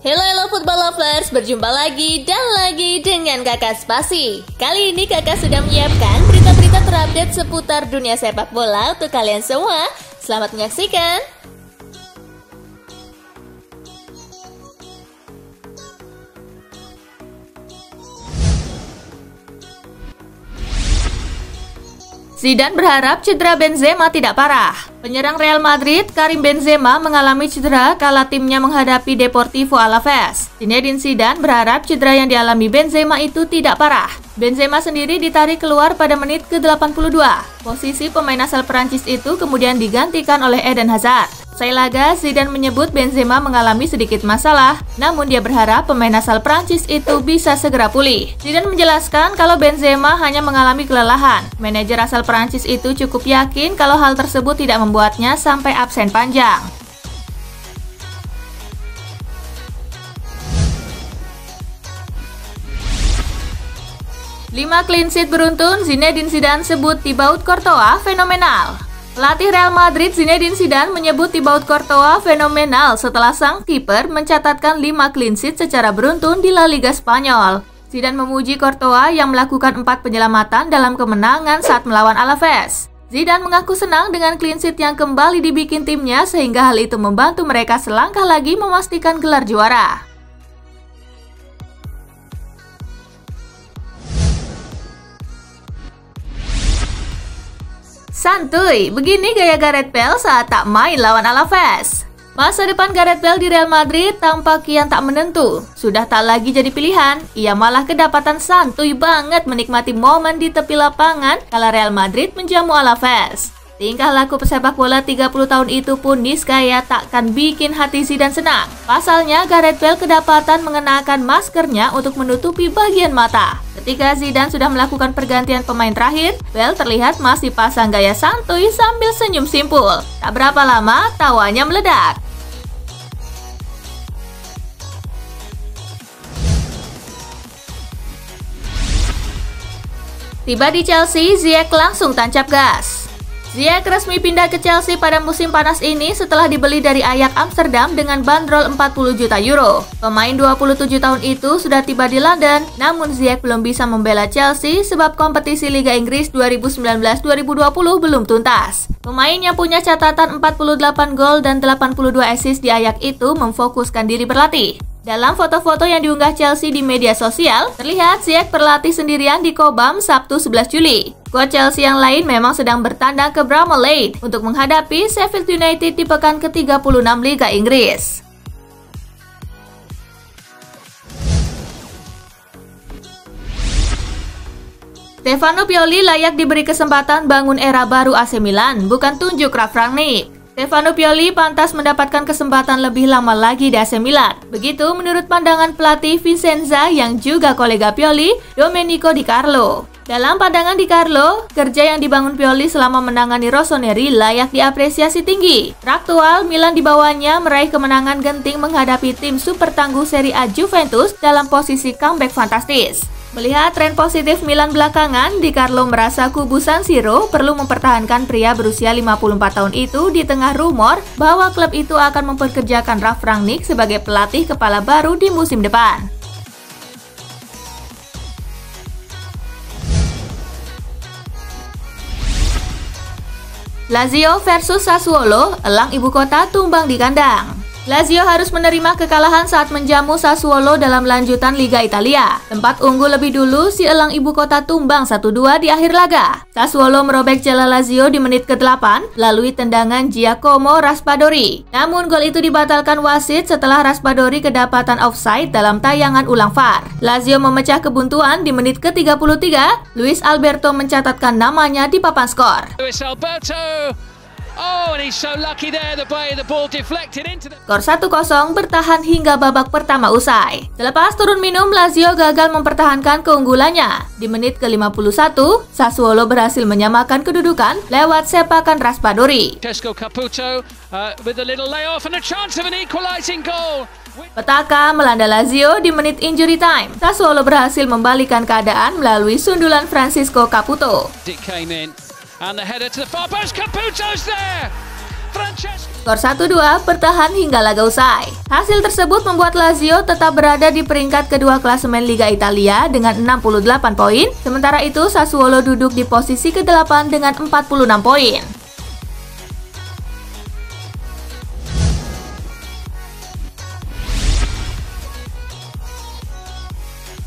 Hello football lovers, berjumpa lagi dan lagi dengan Kakak Spasi. Kali ini Kakak sudah menyiapkan berita-berita terupdate seputar dunia sepak bola untuk kalian semua. Selamat menyaksikan. Zidane berharap cedera Benzema tidak parah. Penyerang Real Madrid, Karim Benzema mengalami cedera kala timnya menghadapi Deportivo Alaves. Zinedine Zidane berharap cedera yang dialami Benzema itu tidak parah. Benzema sendiri ditarik keluar pada menit ke-82. Posisi pemain asal Prancis itu kemudian digantikan oleh Eden Hazard. Usai laga, Zidane menyebut Benzema mengalami sedikit masalah, namun dia berharap pemain asal Prancis itu bisa segera pulih. Zidane menjelaskan kalau Benzema hanya mengalami kelelahan. Manajer asal Prancis itu cukup yakin kalau hal tersebut tidak membuatnya sampai absen panjang. Lima clean sheet beruntun Zinedine Zidane sebut Thibaut Courtois fenomenal. Pelatih Real Madrid Zinedine Zidane menyebut Thibaut Courtois fenomenal setelah sang kiper mencatatkan 5 clean sheet secara beruntun di La Liga Spanyol. Zidane memuji Courtois yang melakukan 4 penyelamatan dalam kemenangan saat melawan Alaves. Zidane mengaku senang dengan clean sheet yang kembali dibikin timnya sehingga hal itu membantu mereka selangkah lagi memastikan gelar juara. Santuy, begini gaya Gareth Bale saat tak main lawan Alaves. Masa depan Gareth Bale di Real Madrid tampak kian tak menentu. Sudah tak lagi jadi pilihan, ia malah kedapatan santuy banget menikmati momen di tepi lapangan kala Real Madrid menjamu Alaves. Tingkah laku pesepak bola 30 tahun itu pun niscaya takkan bikin hati Zidane senang. Pasalnya, Gareth Bale kedapatan mengenakan maskernya untuk menutupi bagian mata. Ketika Zidane sudah melakukan pergantian pemain terakhir, Bale terlihat masih pasang gaya santuy sambil senyum simpul. Tak berapa lama, tawanya meledak. Tiba di Chelsea, Ziyech langsung tancap gas. Ziyech resmi pindah ke Chelsea pada musim panas ini setelah dibeli dari Ajax Amsterdam dengan bandrol 40 juta euro. Pemain 27 tahun itu sudah tiba di London, namun Ziyech belum bisa membela Chelsea sebab kompetisi Liga Inggris 2019-2020 belum tuntas. Pemain yang punya catatan 48 gol dan 82 assist di Ajax itu memfokuskan diri berlatih. Dalam foto-foto yang diunggah Chelsea di media sosial, terlihat Ziyech berlatih sendirian di Cobham Sabtu 11 Juli. Skuad Chelsea yang lain memang sedang bertandang ke Bramall Lane untuk menghadapi Sheffield United di pekan ke-36 Liga Inggris. Stefano Pioli layak diberi kesempatan bangun era baru AC Milan, bukan tunjuk Ralf Rangnick. Stefano Pioli pantas mendapatkan kesempatan lebih lama lagi di AC Milan. Begitu menurut pandangan pelatih Vicenza yang juga kolega Pioli, Domenico Di Carlo. Dalam pandangan Di Carlo, kerja yang dibangun Pioli selama menangani Rossoneri layak diapresiasi tinggi. Traktual, Milan di bawahnya meraih kemenangan genting menghadapi tim super tangguh Serie A Juventus dalam posisi comeback fantastis. Melihat tren positif Milan belakangan, Di Carlo merasa kubu San Siro perlu mempertahankan pria berusia 54 tahun itu di tengah rumor bahwa klub itu akan mempekerjakan Ralf Rangnick sebagai pelatih kepala baru di musim depan. Lazio versus Sassuolo, elang ibu kota tumbang di kandang. Lazio harus menerima kekalahan saat menjamu Sassuolo dalam lanjutan Liga Italia. Tempat unggul lebih dulu, si elang ibu kota tumbang 1-2 di akhir laga. Sassuolo merobek jala Lazio di menit ke-8 melalui tendangan Giacomo Raspadori. Namun gol itu dibatalkan wasit setelah Raspadori kedapatan offside dalam tayangan ulang VAR. Lazio memecah kebuntuan di menit ke-33. Luis Alberto mencatatkan namanya di papan skor. Skor 1-0 bertahan hingga babak pertama usai. Selepas turun minum, Lazio gagal mempertahankan keunggulannya. Di menit ke-51, Sassuolo berhasil menyamakan kedudukan lewat sepakan Raspadori. Petaka melanda Lazio di menit injury time. Sassuolo berhasil membalikan keadaan melalui sundulan Francisco Caputo. And the header to the far post, Caputo's there! Skor 1-2 bertahan hingga laga usai. Hasil tersebut membuat Lazio tetap berada di peringkat kedua klasemen Liga Italia dengan 68 poin, sementara itu Sassuolo duduk di posisi ke-8 dengan 46 poin.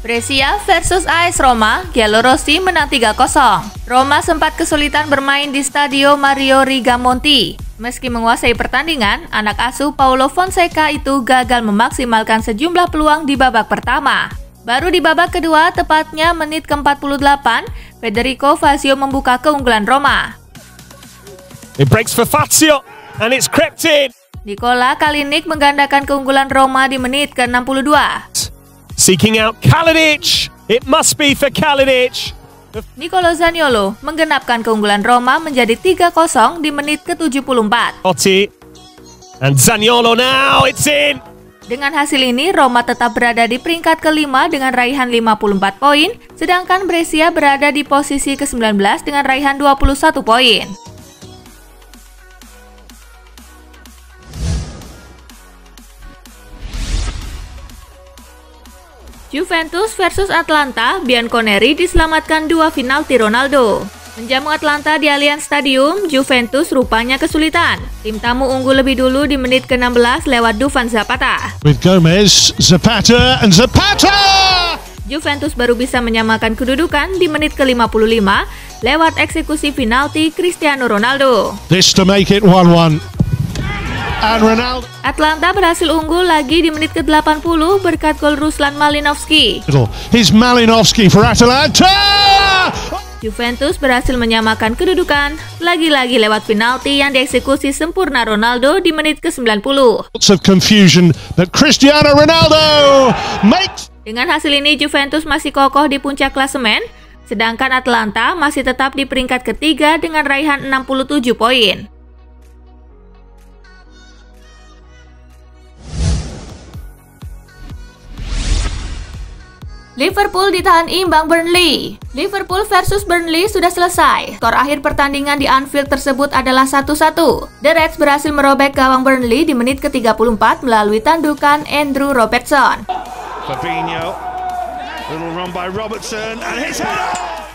Brescia versus AS Roma, Giallorossi menang 3-0. Roma sempat kesulitan bermain di Stadio Mario Rigamonti. Meski menguasai pertandingan, anak asuh Paulo Fonseca itu gagal memaksimalkan sejumlah peluang di babak pertama. Baru di babak kedua, tepatnya menit ke-48, Federico Fazio membuka keunggulan Roma. It breaks for Fazio, and it's crept in. Nikola Kalinic menggandakan keunggulan Roma di menit ke-62. Seeking out Kalinic. It must be for Kalinic. Nicolo Zaniolo menggenapkan keunggulan Roma menjadi 3-0 di menit ke-74. Otti. And Zaniolo now, it's in. Dengan hasil ini, Roma tetap berada di peringkat kelima dengan raihan 54 poin, sedangkan Brescia berada di posisi ke-19 dengan raihan 21 poin. Juventus versus Atalanta, Bianconeri diselamatkan dua penalti Ronaldo. Menjamu Atalanta di Allianz Stadium, Juventus rupanya kesulitan. Tim tamu unggul lebih dulu di menit ke-16 lewat Dufan Zapata. With Gomez, Zapata, and Zapata! Juventus baru bisa menyamakan kedudukan di menit ke-55 lewat eksekusi penalti Cristiano Ronaldo. This to make it 1-1. And Ronaldo. Atalanta berhasil unggul lagi di menit ke-80 berkat gol Ruslan Malinovski. Here's Malinovski for Atalanta! Juventus berhasil menyamakan kedudukan lagi-lagi lewat penalti yang dieksekusi sempurna Ronaldo di menit ke-90. Lots of confusion that Cristiano Ronaldo makes. Dengan hasil ini Juventus masih kokoh di puncak klasemen, sedangkan Atalanta masih tetap di peringkat ketiga dengan raihan 67 poin. Liverpool ditahan imbang Burnley. Liverpool versus Burnley sudah selesai. Skor akhir pertandingan di Anfield tersebut adalah 1-1. The Reds berhasil merobek gawang Burnley di menit ke-34 melalui tandukan Andrew Robertson. Fabinho, little run by Robertson, and his header!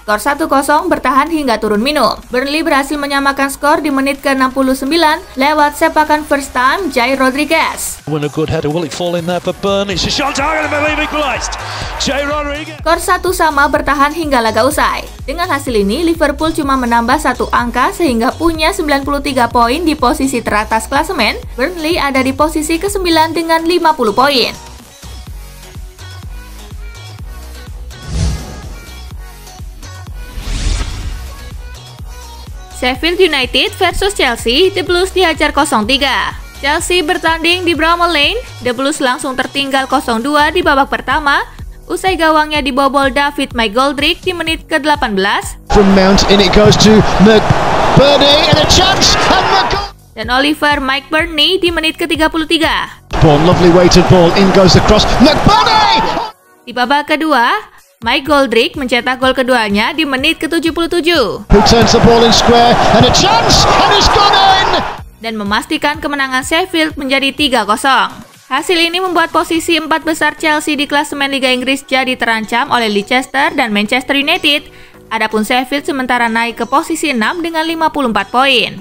Skor 1-0 bertahan hingga turun minum. Burnley berhasil menyamakan skor di menit ke-69 lewat sepakan first time Jai Rodriguez. When a good header, will it fall in there for Burnley? It's a shot target and believe equalised. Jai Rodriguez. Skor 1-1 bertahan hingga laga usai. Dengan hasil ini, Liverpool cuma menambah satu angka sehingga punya 93 poin di posisi teratas klasemen. Burnley ada di posisi ke-9 dengan 50 poin. Sheffield United versus Chelsea, The Blues dihajar 0-3. Chelsea bertanding di Bramall Lane, The Blues langsung tertinggal 0-2 di babak pertama, usai gawangnya dibobol David McGoldrick di menit ke-18. From Mount, in it goes to McBurney, and a chance, and dan Oliver McBurney di menit ke-33. ball, lovely weighted ball, in goes the cross, McBurney! Di babak kedua, Mike Goldrick mencetak gol keduanya di menit ke-77 Who turns the ball in square, and a chance, and it's gone in! dan memastikan kemenangan Sheffield menjadi 3-0. Hasil ini membuat posisi 4 besar Chelsea di klasemen Liga Inggris jadi terancam oleh Leicester dan Manchester United. Adapun Sheffield sementara naik ke posisi 6 dengan 54 poin.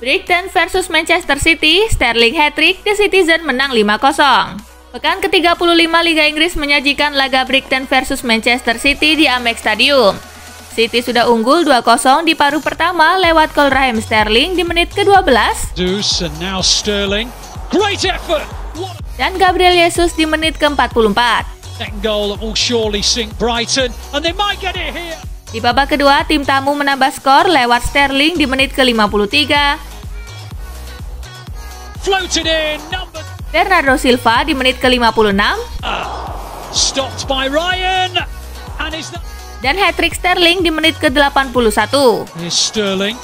Brighton versus Manchester City, Sterling hat-trick, The Citizen menang 5-0. Pekan ke-35 Liga Inggris menyajikan laga Brighton versus Manchester City di Amex Stadium. City sudah unggul 2-0 di paruh pertama lewat gol Raheem Sterling di menit ke-12. And now Sterling. Great effort. Dan Gabriel Jesus di menit ke-44. Second goal that will surely sink Brighton, and they might get it here. Di babak kedua, tim tamu menambah skor lewat Sterling di menit ke-53. Floated in, number. Bernardo Silva di menit ke-56. Stopped by Ryan, and is that... Dan hat-trick Sterling di menit ke-81. Here's Sterling.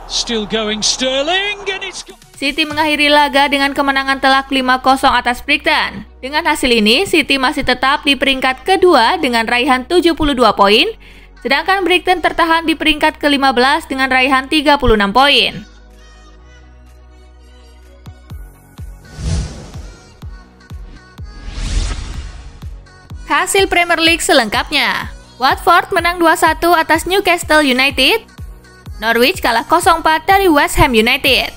Still going Sterling, and it's got... City mengakhiri laga dengan kemenangan telak 5-0 atas Brighton. Dengan hasil ini, City masih tetap di peringkat kedua dengan raihan 72 poin, sedangkan Brighton tertahan di peringkat ke-15 dengan raihan 36 poin. Hasil Premier League selengkapnya. Watford menang 2-1 atas Newcastle United. Norwich kalah 0-4 dari West Ham United.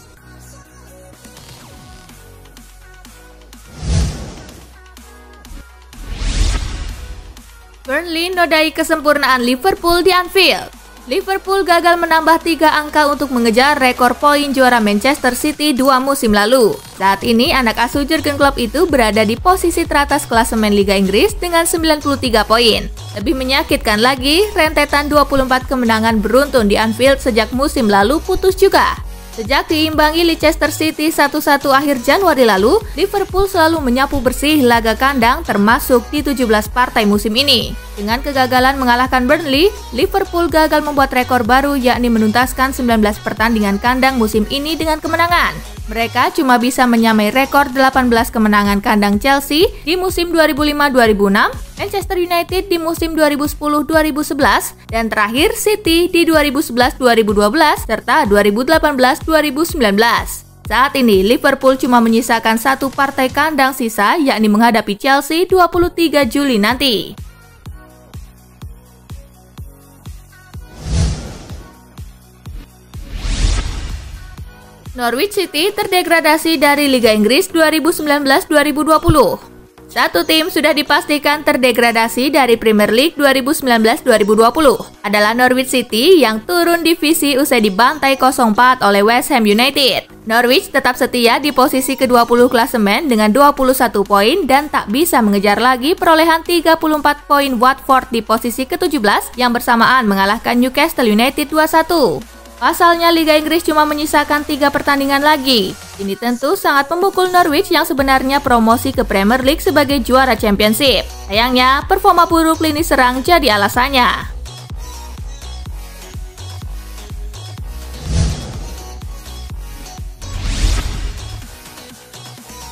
Burnley nodai kesempurnaan Liverpool di Anfield. Liverpool gagal menambah 3 angka untuk mengejar rekor poin juara Manchester City 2 musim lalu. Saat ini, anak asuh Jurgen Klopp itu berada di posisi teratas klasemen Liga Inggris dengan 93 poin. Lebih menyakitkan lagi, rentetan 24 kemenangan beruntun di Anfield sejak musim lalu putus juga. Sejak diimbangi Leicester City 1-1 akhir Januari lalu, Liverpool selalu menyapu bersih laga kandang termasuk di 17 partai musim ini. Dengan kegagalan mengalahkan Burnley, Liverpool gagal membuat rekor baru yakni menuntaskan 19 pertandingan kandang musim ini dengan kemenangan. Mereka cuma bisa menyamai rekor 18 kemenangan kandang Chelsea di musim 2005-2006, Manchester United di musim 2010-2011, dan terakhir City di 2011-2012 serta 2018-2019. Saat ini, Liverpool cuma menyisakan 1 partai kandang sisa yakni menghadapi Chelsea 23 Juli nanti. Norwich City terdegradasi dari Liga Inggris 2019-2020. Satu tim sudah dipastikan terdegradasi dari Premier League 2019-2020. Adalah Norwich City yang turun divisi usai dibantai 0-4 oleh West Ham United. Norwich tetap setia di posisi ke-20 klasemen dengan 21 poin dan tak bisa mengejar lagi perolehan 34 poin Watford di posisi ke-17 yang bersamaan mengalahkan Newcastle United 2-1. Pasalnya Liga Inggris cuma menyisakan 3 pertandingan lagi. Ini tentu sangat memukul Norwich yang sebenarnya promosi ke Premier League sebagai juara Championship. Sayangnya, performa buruk lini serang jadi alasannya.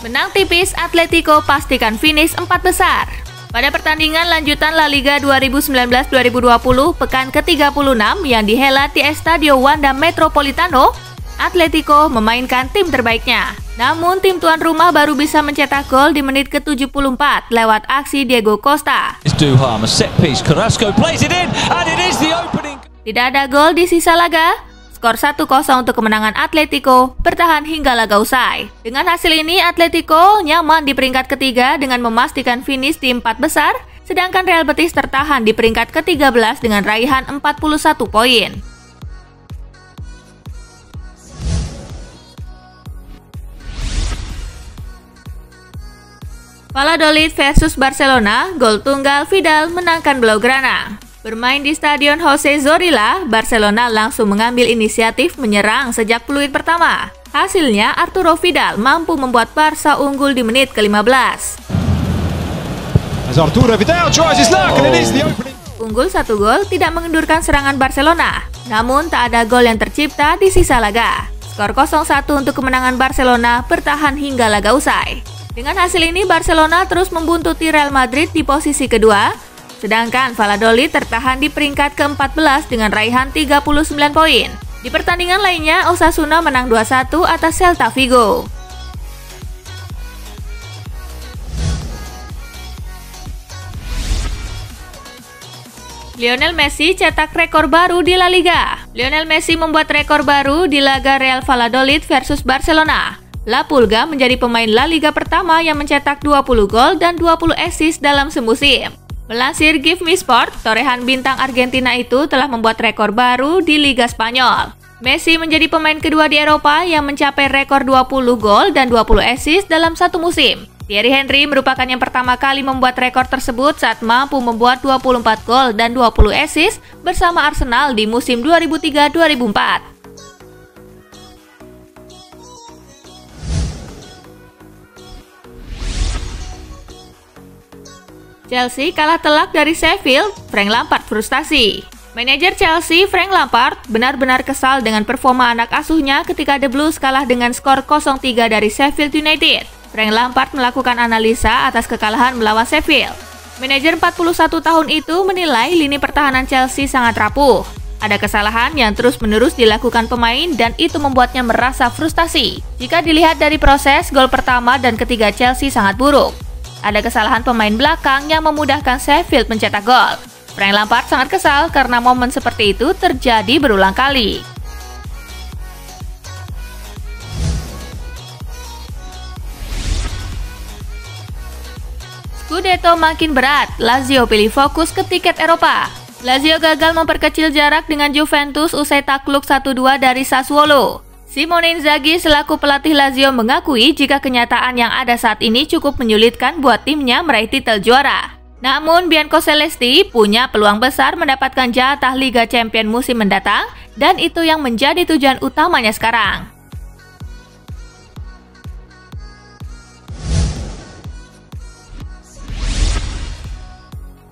Menang tipis, Atletico pastikan finish 4 besar. Pada pertandingan lanjutan La Liga 2019-2020 pekan ke-36 yang dihelat di Estadio Wanda Metropolitano, Atletico memainkan tim terbaiknya. Namun tim tuan rumah baru bisa mencetak gol di menit ke-74 lewat aksi Diego Costa. Tidak ada gol di sisa laga. Skor 1-0 untuk kemenangan Atletico bertahan hingga laga usai. Dengan hasil ini, Atletico nyaman di peringkat ketiga dengan memastikan finish di 4 besar, sedangkan Real Betis tertahan di peringkat ke-13 dengan raihan 41 poin. Valladolid versus Barcelona, gol tunggal Vidal menangkan Blaugrana. Bermain di Stadion José Zorrilla, Barcelona langsung mengambil inisiatif menyerang sejak peluit pertama. Hasilnya, Arturo Vidal mampu membuat Barca unggul di menit ke-15. Unggul 1 gol tidak mengendurkan serangan Barcelona, namun tak ada gol yang tercipta di sisa laga. Skor 0-1 untuk kemenangan Barcelona bertahan hingga laga usai. Dengan hasil ini, Barcelona terus membuntuti Real Madrid di posisi kedua, sedangkan Valladolid tertahan di peringkat ke-14 dengan raihan 39 poin. Di pertandingan lainnya, Osasuna menang 2-1 atas Celta Vigo. Lionel Messi cetak rekor baru di La Liga. Lionel Messi membuat rekor baru di laga Real Valladolid versus Barcelona. La Pulga menjadi pemain La Liga pertama yang mencetak 20 gol dan 20 assist dalam semusim. Melansir Give Me Sport, torehan bintang Argentina itu telah membuat rekor baru di Liga Spanyol. Messi menjadi pemain kedua di Eropa yang mencapai rekor 20 gol dan 20 assist dalam satu musim. Thierry Henry merupakan yang pertama kali membuat rekor tersebut saat mampu membuat 24 gol dan 20 assist bersama Arsenal di musim 2003-2004. Chelsea kalah telak dari Sheffield, Frank Lampard frustasi. Manajer Chelsea, Frank Lampard, benar-benar kesal dengan performa anak asuhnya ketika The Blues kalah dengan skor 0-3 dari Sheffield United. Frank Lampard melakukan analisa atas kekalahan melawan Sheffield. Manajer 41 tahun itu menilai lini pertahanan Chelsea sangat rapuh. Ada kesalahan yang terus-menerus dilakukan pemain dan itu membuatnya merasa frustasi. Jika dilihat dari proses, gol pertama dan ketiga Chelsea sangat buruk. Ada kesalahan pemain belakang yang memudahkan Sheffield mencetak gol. Frank Lampard sangat kesal karena momen seperti itu terjadi berulang kali. Scudetto makin berat, Lazio pilih fokus ke tiket Eropa. Lazio gagal memperkecil jarak dengan Juventus usai takluk 1-2 dari Sassuolo. Simone Inzaghi selaku pelatih Lazio mengakui jika kenyataan yang ada saat ini cukup menyulitkan buat timnya meraih titel juara. Namun Biancocelesti punya peluang besar mendapatkan jatah Liga Champions musim mendatang dan itu yang menjadi tujuan utamanya sekarang.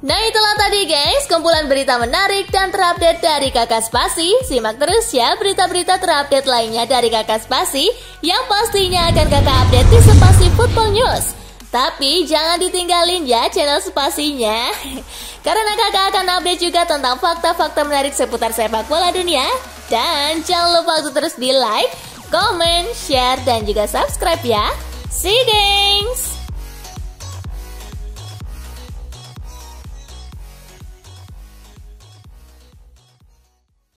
Nah itulah tadi guys, kumpulan berita menarik dan terupdate dari Kakak Spasi. Simak terus ya berita-berita terupdate lainnya dari Kakak Spasi yang pastinya akan Kakak update di Spasi Football News. Tapi jangan ditinggalin ya channel Spasinya, karena kakak akan update juga tentang fakta-fakta menarik seputar sepak bola dunia. Dan jangan lupa untuk terus di like, comment, share, dan juga subscribe ya. See you guys!